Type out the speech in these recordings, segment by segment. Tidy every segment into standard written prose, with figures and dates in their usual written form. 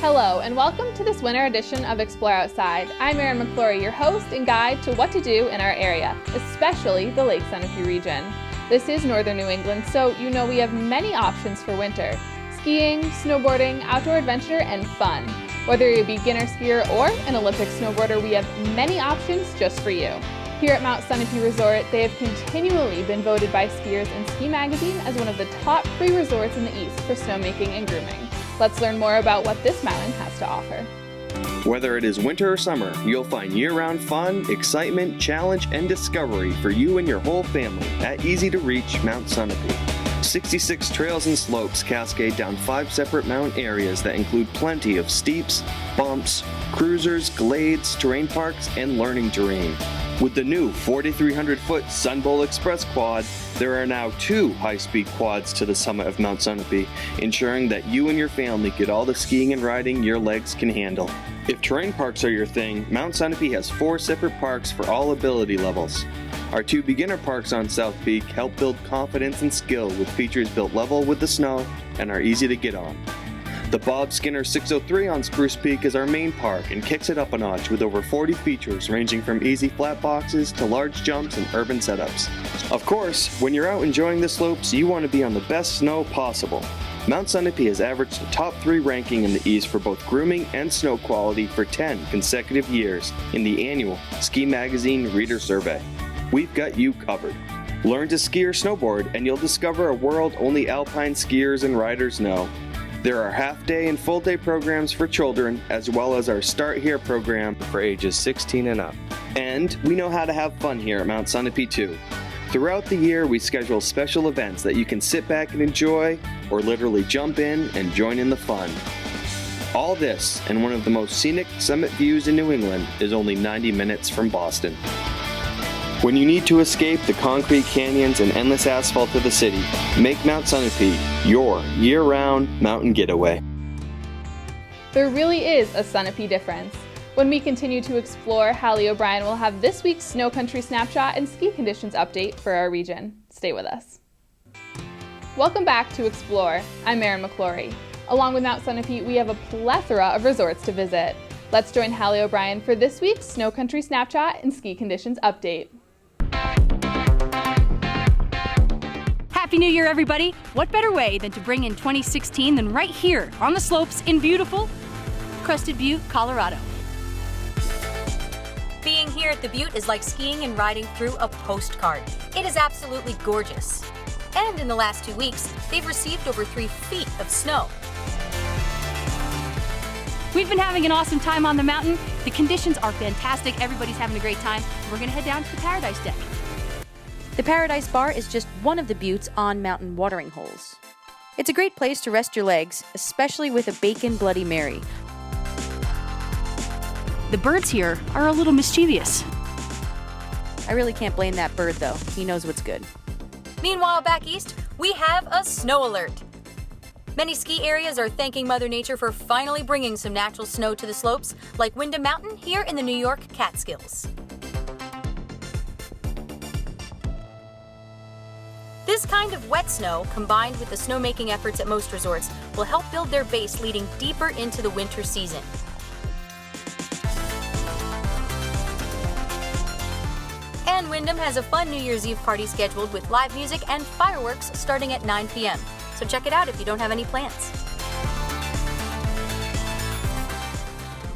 Hello, and welcome to this winter edition of Explore Outside. I'm Erin McClory, your host and guide to what to do in our area, especially the Lake Sunapee region. This is northern New England, so you know we have many options for winter. Skiing, snowboarding, outdoor adventure, and fun. Whether you're a beginner skier or an Olympic snowboarder, we have many options just for you. Here at Mount Sunapee Resort, they have continually been voted by skiers and Ski Magazine as one of the top 3 resorts in the East for snowmaking and grooming. Let's learn more about what this mountain has to offer. Whether it is winter or summer, you'll find year-round fun, excitement, challenge, and discovery for you and your whole family at easy-to-reach Mount Sunapee. 66 trails and slopes cascade down 5 separate mountain areas that include plenty of steeps, bumps, cruisers, glades, terrain parks, and learning terrain. With the new 4,300-foot Sun Bowl Express quad, there are now 2 high-speed quads to the summit of Mount Sunapee, ensuring that you and your family get all the skiing and riding your legs can handle. If terrain parks are your thing, Mount Sunapee has 4 separate parks for all ability levels. Our 2 beginner parks on South Peak help build confidence and skill with features built level with the snow and are easy to get on. The Bob Skinner 603 on Spruce Peak is our main park and kicks it up a notch with over 40 features ranging from easy flat boxes to large jumps and urban setups. Of course, when you're out enjoying the slopes, you want to be on the best snow possible. Mount Sunapee has averaged the top 3 ranking in the East for both grooming and snow quality for 10 consecutive years in the annual Ski Magazine Reader Survey. We've got you covered. Learn to ski or snowboard and you'll discover a world only alpine skiers and riders know. There are half-day and full-day programs for children, as well as our Start Here program for ages 16 and up. And we know how to have fun here at Mount Sunapee too. Throughout the year, we schedule special events that you can sit back and enjoy, or literally jump in and join in the fun. All this, and one of the most scenic summit views in New England, is only 90 minutes from Boston. When you need to escape the concrete canyons and endless asphalt of the city, make Mount Sunapee your year-round mountain getaway. There really is a Sunapee difference. When we continue to explore, Hallie O'Brien will have this week's Snow Country Snapshot and ski conditions update for our region. Stay with us. Welcome back to Explore. I'm Erin McClory. Along with Mount Sunapee, we have a plethora of resorts to visit. Let's join Hallie O'Brien for this week's Snow Country Snapshot and ski conditions update. Happy New Year, everybody! What better way than to bring in 2016 than right here on the slopes in beautiful Crested Butte, Colorado. Being here at the Butte is like skiing and riding through a postcard. It is absolutely gorgeous. And in the last 2 weeks, they've received over 3 feet of snow. We've been having an awesome time on the mountain. The conditions are fantastic. Everybody's having a great time. We're going to head down to the Paradise Deck. The Paradise Bar is just one of the Butte's on-mountain watering holes. It's a great place to rest your legs, especially with a bacon Bloody Mary. The birds here are a little mischievous. I really can't blame that bird, though. He knows what's good. Meanwhile, back east, we have a snow alert. Many ski areas are thanking Mother Nature for finally bringing some natural snow to the slopes, like Windham Mountain here in the New York Catskills. This kind of wet snow, combined with the snowmaking efforts at most resorts, will help build their base leading deeper into the winter season. And Windham has a fun New Year's Eve party scheduled with live music and fireworks starting at 9 p.m. So check it out if you don't have any plans.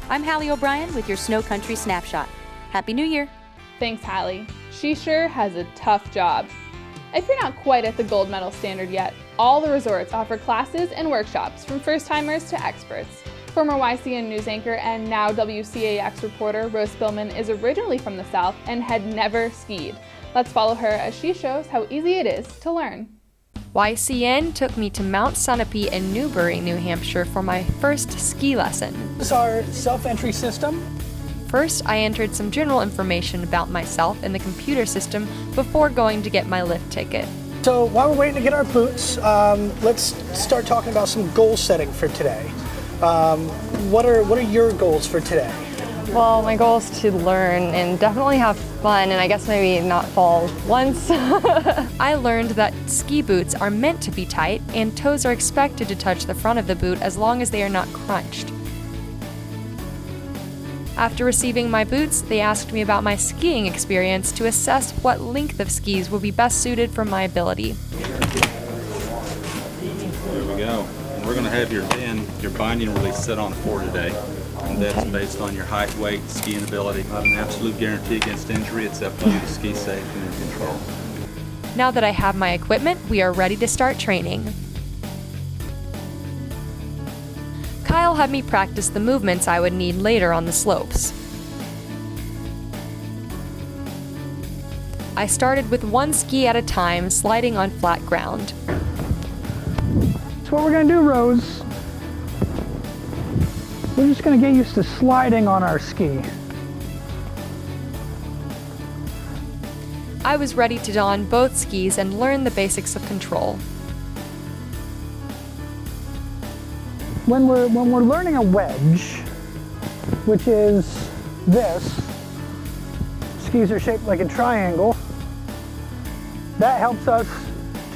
I'm Hallie O'Brien with your Snow Country Snapshot. Happy New Year! Thanks, Hallie. She sure has a tough job. If you're not quite at the gold medal standard yet, all the resorts offer classes and workshops from first-timers to experts. Former YCN news anchor and now WCAX reporter Rose Spillman is originally from the South and had never skied. Let's follow her as she shows how easy it is to learn. YCN took me to Mount Sunapee in Newbury, New Hampshire for my first ski lesson. This is our self-entry system. First, I entered some general information about myself in the computer system before going to get my lift ticket. So while we're waiting to get our boots, let's start talking about some goal setting for today. What are your goals for today? Well, my goal is to learn and definitely have fun, and I guess maybe not fall once. I learned that ski boots are meant to be tight and toes are expected to touch the front of the boot as long as they are not crunched. After receiving my boots, they asked me about my skiing experience to assess what length of skis would be best suited for my ability. There we go. And we're going to have your binding release set on 4 today. And that's based on your height, weight, skiing ability. Not an absolute guarantee against injury. It's up to you to ski safe and in control. Now that I have my equipment, we are ready to start training. Kyle had me practice the movements I would need later on the slopes. I started with one ski at a time, sliding on flat ground. So what we're gonna do, Rose, we're just gonna get used to sliding on our ski. I was ready to don both skis and learn the basics of control. When we're learning a wedge, which is this, skis are shaped like a triangle, that helps us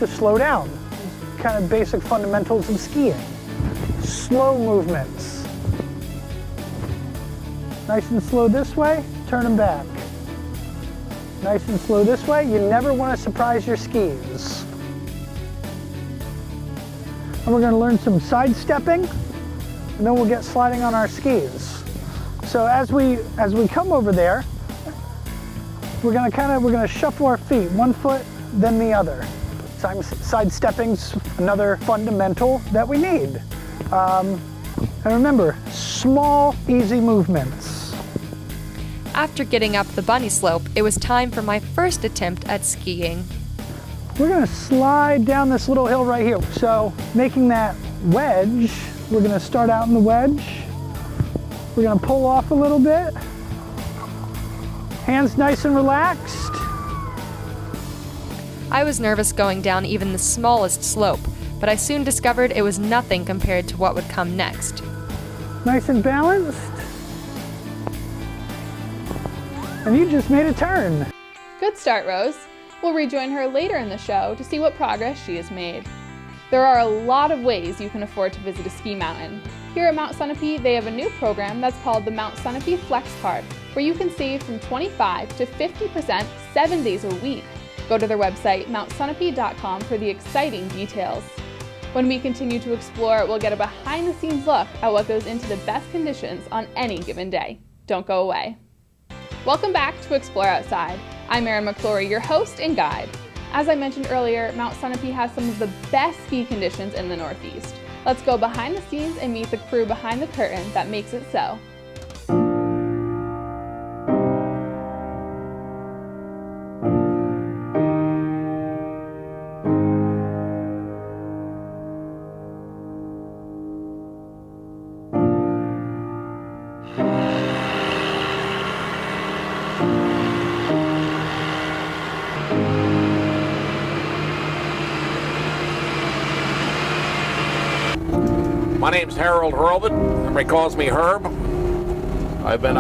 to slow down. Kind of basic fundamentals of skiing. Slow movements. Nice and slow this way, turn them back. Nice and slow this way. You never want to surprise your skis. And we're going to learn some sidestepping, and then we'll get sliding on our skis. So as we come over there, we're going to shuffle our feet, one foot, then the other. Sidestepping's another fundamental that we need. And remember, small, easy movements. After getting up the bunny slope, it was time for my first attempt at skiing. We're gonna slide down this little hill right here. So making that wedge, we're gonna start out in the wedge. We're gonna pull off a little bit. Hands nice and relaxed. I was nervous going down even the smallest slope, but I soon discovered it was nothing compared to what would come next. Nice and balanced. And you just made a turn. Good start, Rose. We'll rejoin her later in the show to see what progress she has made. There are a lot of ways you can afford to visit a ski mountain. Here at Mount Sunapee, they have a new program that's called the Mount Sunapee Flex Card, where you can save from 25 to 50% 7 days a week. Go to their website, mountsunapee.com, for the exciting details. When we continue to explore, we'll get a behind-the-scenes look at what goes into the best conditions on any given day. Don't go away. Welcome back to Explore Outside. I'm Erin McClory, your host and guide. As I mentioned earlier, Mount Sunapee has some of the best ski conditions in the Northeast. Let's go behind the scenes and meet the crew behind the curtain that makes it so. My name's Harold Hurlbut. Everybody calls me Herb. I've been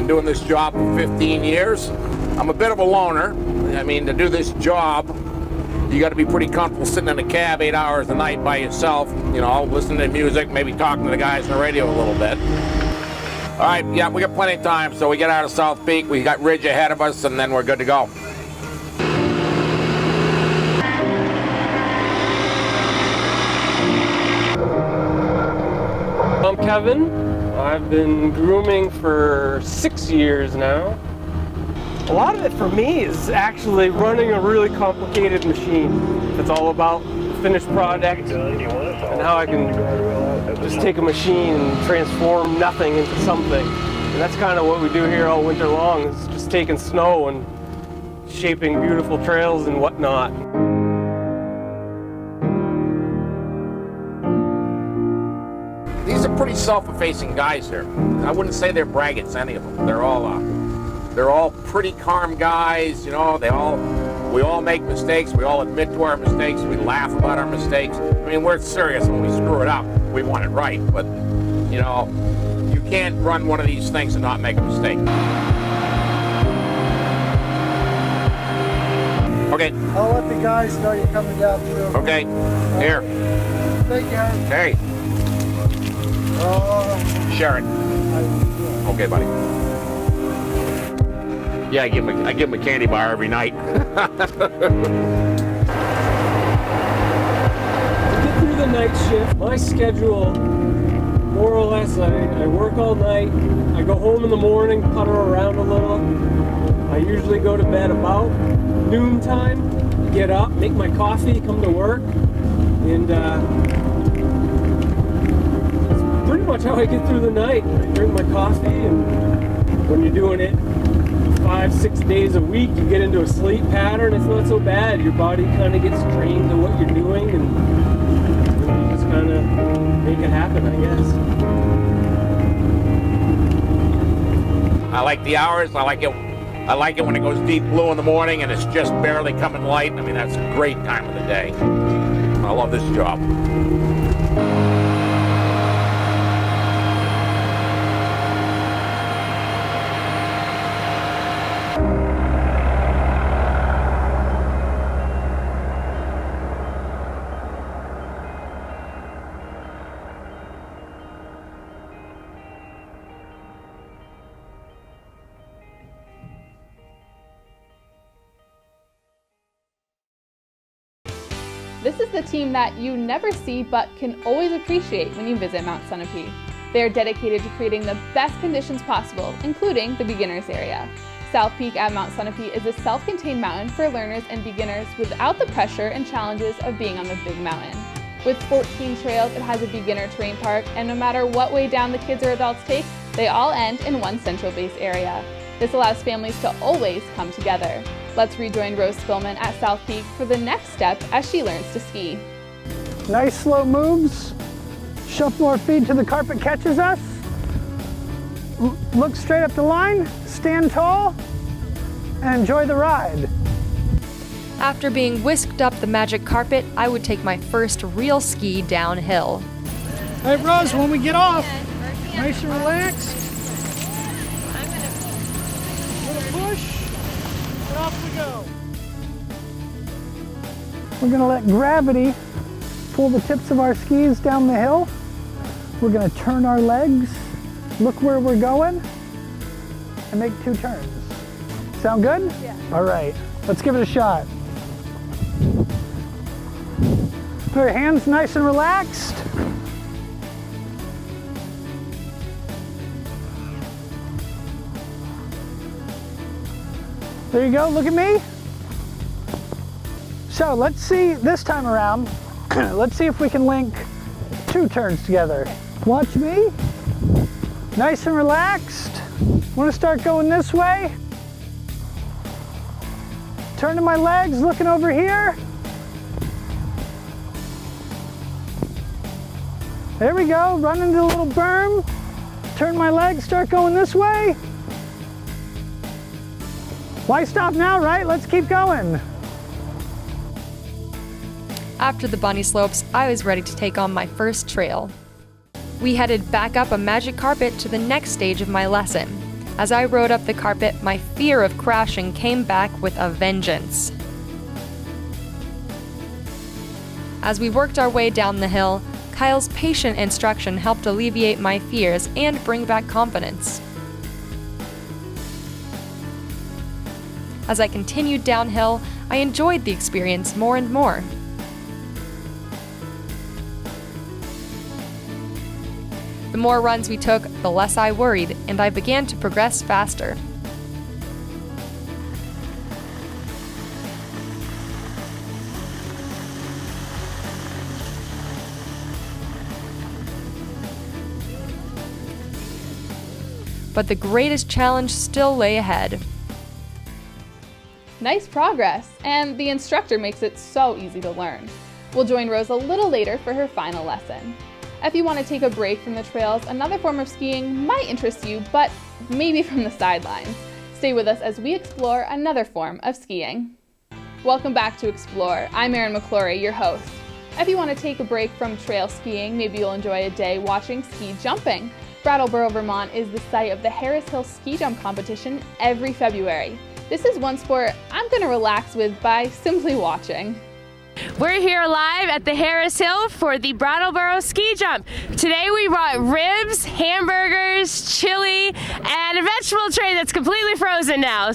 doing this job for 15 years. I'm a bit of a loner. I mean, to do this job, you got to be pretty comfortable sitting in a cab 8 hours a night by yourself, you know, listening to music, maybe talking to the guys on the radio a little bit. All right, yeah, we got plenty of time, so we get out of South Peak, we got Ridge ahead of us, and then we're good to go. I'm Kevin. I've been grooming for 6 years now. A lot of it for me is actually running a really complicated machine. It's all about the finished product and how I can just take a machine and transform nothing into something. And that's kind of what we do here all winter long, is just taking snow and shaping beautiful trails and whatnot. These are pretty self-effacing guys here. I wouldn't say they're braggarts, any of them. They're all pretty calm guys, you know. We all make mistakes. We all admit to our mistakes. We laugh about our mistakes. I mean, we're serious when we screw it up. We want it right, but you know, you can't run one of these things and not make a mistake. Okay. I'll let the guys know you're coming down through. Okay. Here. Thank you. Hey. Sharon. Okay, buddy. Yeah, I give him a candy bar every night. Get through the night shift. My schedule, more or less, I work all night. I go home in the morning, putter around a little. I usually go to bed about noontime, get up, make my coffee, come to work, and that's pretty much how I get through the night. I drink my coffee, and when you're doing it 5-6 days a week, you get into a sleep pattern. It's not so bad. Your body kind of gets trained to what you're doing, and you just kind of make it happen, I guess. I like the hours. I like it when it goes deep blue in the morning and it's just barely coming light. I mean, that's a great time of the day. I love this job. This is the team that you never see but can always appreciate when you visit Mount Sunapee. They are dedicated to creating the best conditions possible, including the beginners area. South Peak at Mount Sunapee is a self-contained mountain for learners and beginners without the pressure and challenges of being on the big mountain. With 14 trails, it has a beginner terrain park, and no matter what way down the kids or adults take, they all end in one central base area. This allows families to always come together. Let's rejoin Rose Spillman at South Peak for the next step as she learns to ski. Nice slow moves. Shuffle our feet till the carpet catches us. Look straight up the line, stand tall, and enjoy the ride. After being whisked up the magic carpet, I would take my first real ski downhill. All right, Rose, when we get off, nice and relaxed. Little push. Off we go. We're going to let gravity pull the tips of our skis down the hill. We're going to turn our legs, look where we're going, and make 2 turns. Sound good? Yeah. All right, let's give it a shot. Put your hands nice and relaxed. There you go, look at me. So let's see this time around, let's see if we can link 2 turns together. Watch me, nice and relaxed. Want to start going this way. Turning my legs, looking over here. There we go, run into the little berm. Turn my legs, start going this way. Why stop now, right? Let's keep going. After the bunny slopes, I was ready to take on my first trail. We headed back up a magic carpet to the next stage of my lesson. As I rode up the carpet, my fear of crashing came back with a vengeance. As we worked our way down the hill, Kyle's patient instruction helped alleviate my fears and bring back confidence. As I continued downhill, I enjoyed the experience more and more. The more runs we took, the less I worried, and I began to progress faster. But the greatest challenge still lay ahead. Nice progress, and the instructor makes it so easy to learn. We'll join Rose a little later for her final lesson. If you want to take a break from the trails, another form of skiing might interest you, but maybe from the sidelines. Stay with us as we explore another form of skiing. Welcome back to Explore. I'm Erin McClory, your host. If you want to take a break from trail skiing, maybe you'll enjoy a day watching ski jumping. Brattleboro, Vermont is the site of the Harris Hill Ski Jump Competition every February. This is one sport I'm going to relax with by simply watching. We're here live at the Harris Hill for the Brattleboro Ski Jump. Today we brought ribs, hamburgers, chili, and a vegetable tray that's completely frozen now.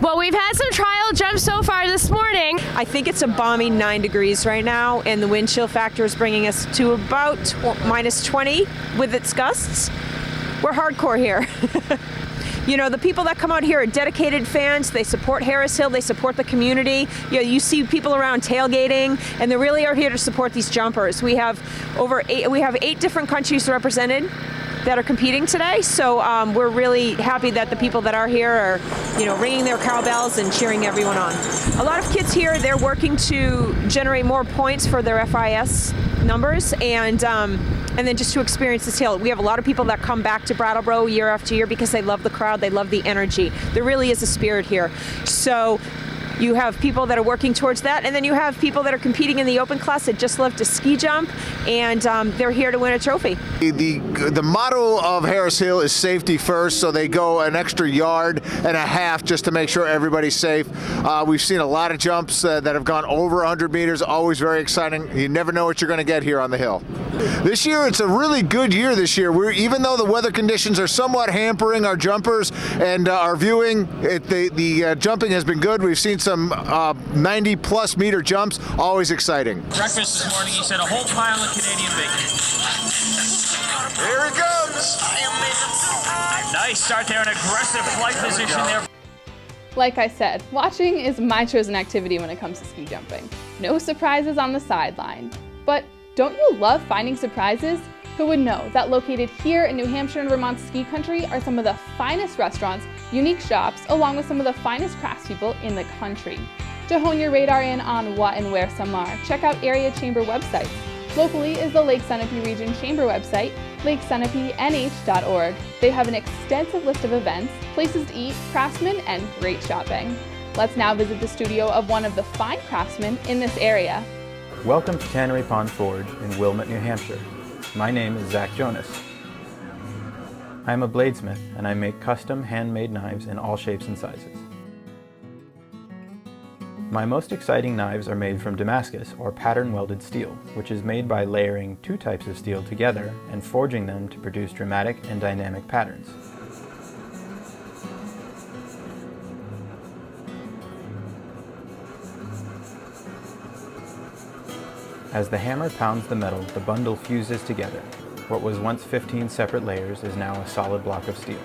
Well, we've had some trial jumps so far this morning. I think it's a balmy 9 degrees right now, and the wind chill factor is bringing us to about minus 20 with its gusts. We're hardcore here. You know, the people that come out here are dedicated fans. They support Harris Hill. They support the community. You see people around tailgating, and they really are here to support these jumpers. We have 8 different countries represented that are competing today. So we're really happy that the people that are here are, ringing their cowbells and cheering everyone on. A lot of kids here, they're working to generate more points for their FIS numbers and then just to experience this hill. We have a lot of people that come back to Brattleboro year after year because they love the crowd, they love the energy. There really is a spirit here. So you have people that are working towards that, and then you have people that are competing in the open class that just love to ski jump, and they're here to win a trophy. The motto of Harris Hill is safety first, so they go an extra yard and a half just to make sure everybody's safe. We've seen a lot of jumps that have gone over 100 meters, always very exciting. You never know what you're going to get here on the hill. This year, it's a really good year this year. Even though the weather conditions are somewhat hampering our jumpers and our viewing, the jumping has been good. We've seen some 90-plus meter jumps, always exciting. Breakfast this morning, he said a whole pile of Canadian bacon. Here he comes. Nice start there, an aggressive flight position there. Like I said, watching is my chosen activity when it comes to ski jumping. No surprises on the sideline. But don't you love finding surprises? Who would know that located here in New Hampshire and Vermont's ski country are some of the finest restaurants, unique shops, along with some of the finest craftspeople in the country. To hone your radar in on what and where some are, check out area chamber websites. Locally is the Lake Sunapee Region Chamber website, lakesunapeeh.org. They have an extensive list of events, places to eat, craftsmen, and great shopping. Let's now visit the studio of one of the fine craftsmen in this area. Welcome to Tannery Pond Forge in Wilmot, New Hampshire. My name is Zach Jonas. I am a bladesmith and I make custom handmade knives in all shapes and sizes. My most exciting knives are made from Damascus or pattern welded steel, which is made by layering 2 types of steel together and forging them to produce dramatic and dynamic patterns. As the hammer pounds the metal, the bundle fuses together. What was once 15 separate layers is now a solid block of steel.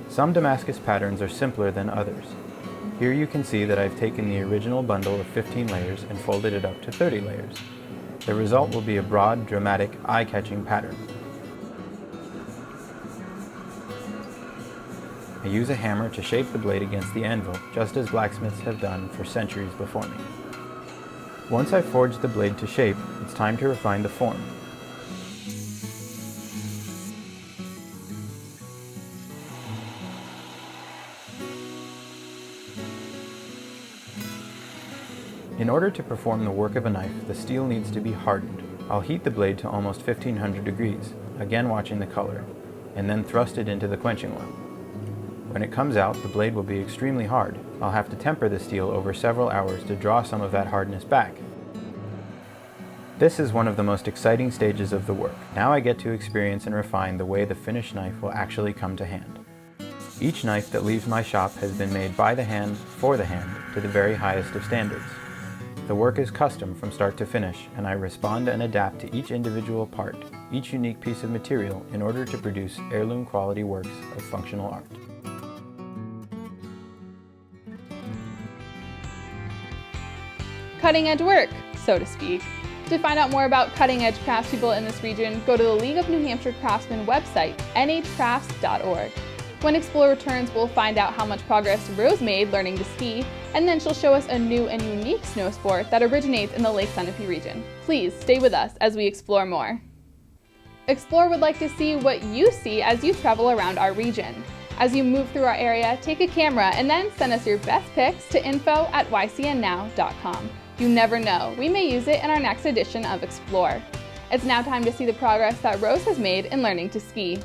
Some Damascus patterns are simpler than others. Here you can see that I've taken the original bundle of 15 layers and folded it up to 30 layers. The result will be a broad, dramatic, eye-catching pattern. I use a hammer to shape the blade against the anvil, just as blacksmiths have done for centuries before me. Once I've forged the blade to shape, it's time to refine the form. In order to perform the work of a knife, the steel needs to be hardened. I'll heat the blade to almost 1500 degrees, again watching the color, and then thrust it into the quenching oil. When it comes out, the blade will be extremely hard. I'll have to temper the steel over several hours to draw some of that hardness back. This is one of the most exciting stages of the work. Now I get to experience and refine the way the finished knife will actually come to hand. Each knife that leaves my shop has been made by the hand, for the hand, to the very highest of standards. The work is custom from start to finish, and I respond and adapt to each individual part, each unique piece of material, in order to produce heirloom quality works of functional art. Cutting edge work, so to speak. To find out more about cutting edge craftspeople in this region, go to the League of New Hampshire Craftsmen website, nhcrafts.org. When Explorer returns, we'll find out how much progress Rose made learning to ski, and then she'll show us a new and unique snow sport that originates in the Lake Sunapee region. Please stay with us as we explore more. Explorer would like to see what you see as you travel around our region. As you move through our area, take a camera and then send us your best pics to info@ycnnow.com. You never know, we may use it in our next edition of Explore. It's now time to see the progress that Rose has made in learning to ski.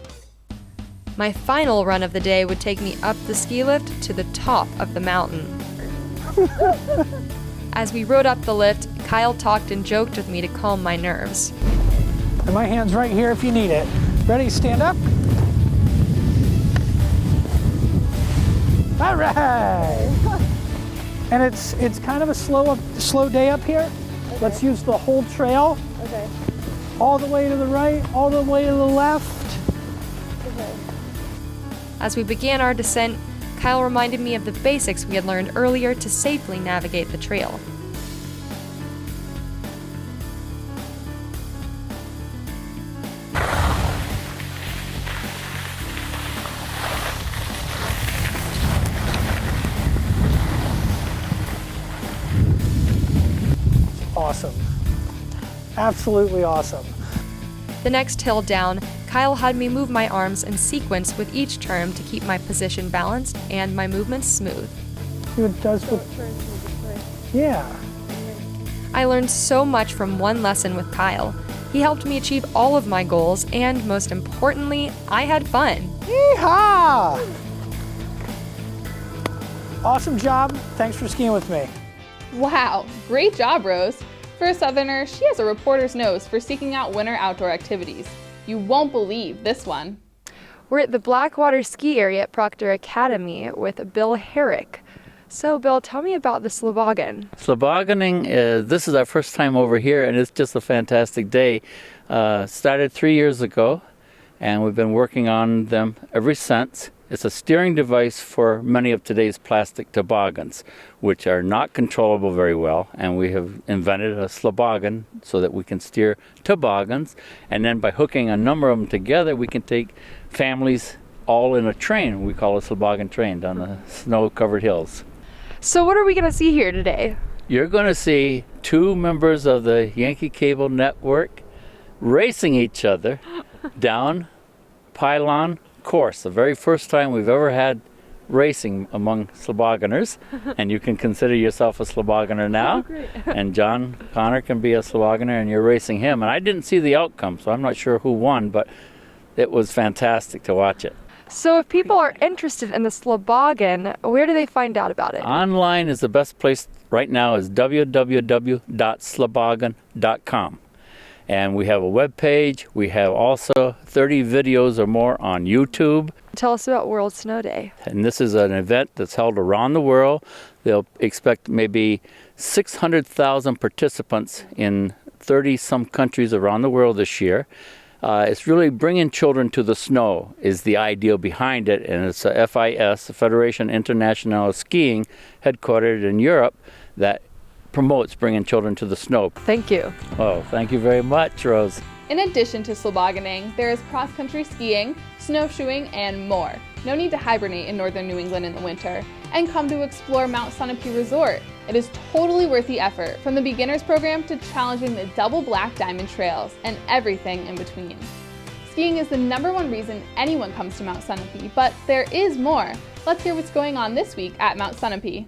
My final run of the day would take me up the ski lift to the top of the mountain. As we rode up the lift, Kyle talked and joked with me to calm my nerves. And my hand's right here if you need it. Ready, stand up. All right. And it's kind of a slow day up here. Okay. Let's use the whole trail. Okay. All the way to the right, all the way to the left. Okay. As we began our descent, Kyle reminded me of the basics we had learned earlier to safely navigate the trail. Awesome. Absolutely awesome. The next hill down, Kyle had me move my arms in sequence with each turn to keep my position balanced and my movements smooth. See what it does with... Yeah. I learned so much from one lesson with Kyle. He helped me achieve all of my goals, and most importantly, I had fun. Yeehaw! Awesome job. Thanks for skiing with me. Wow, great job, Rose. For a Southerner, she has a reporter's nose for seeking out winter outdoor activities. You won't believe this one. We're at the Blackwater ski area at Proctor Academy with Bill Herrick. So, Bill, tell me about the Sloboggan. Slobogganing, this is our first time over here, and it's just a fantastic day. Started 3 years ago, and we've been working on them ever since. It's a steering device for many of today's plastic toboggans, which are not controllable very well, and we have invented a sloboggan so that we can steer toboggans, and then by hooking a number of them together, we can take families all in a train. We call it a sloboggan train down the snow-covered hills. So what are we going to see here today? You're going to see two members of the Yankee Cable Network racing each other down Pylon Course, the very first time we've ever had racing among slobogganers, and you can consider yourself a slobogganer now. And John Connor can be a slobogganer, and you're racing him. And I didn't see the outcome, so I'm not sure who won, but it was fantastic to watch it. So if people are interested in the Sloboggan, where do they find out about it? Online is the best place right now is www.sloboggan.com. And we have a web page. We have also 30 videos or more on YouTube. Tell us about World Snow Day. And this is an event that's held around the world. They'll expect maybe 600,000 participants in 30-some countries around the world this year. It's really bringing children to the snow is the ideal behind it. And it's a FIS, the Federation Internationale of Skiing, headquartered in Europe, that promotes bringing children to the snow. Thank you. Oh, thank you very much, Rose. In addition to slobogganing, there is cross-country skiing, snowshoeing, and more. No need to hibernate in northern New England in the winter. And come to explore Mount Sunapee Resort. It is totally worth the effort, from the beginners program to challenging the double black diamond trails and everything in between. Skiing is the #1 reason anyone comes to Mount Sunapee, but there is more. Let's hear what's going on this week at Mount Sunapee.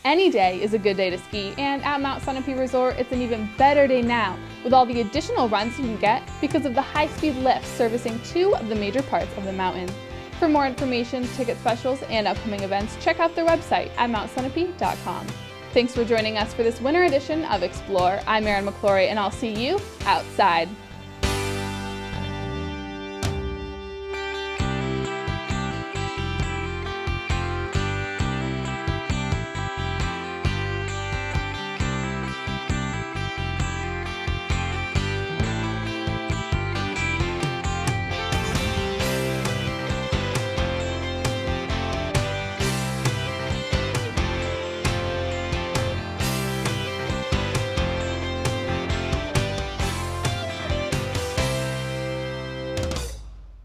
Any day is a good day to ski, and at Mount Sunapee Resort, it's an even better day now, with all the additional runs you can get because of the high-speed lifts servicing 2 of the major parts of the mountain. For more information, ticket specials, and upcoming events, check out their website at mountsunapee.com. Thanks for joining us for this winter edition of Explore. I'm Erin McClory, and I'll see you outside.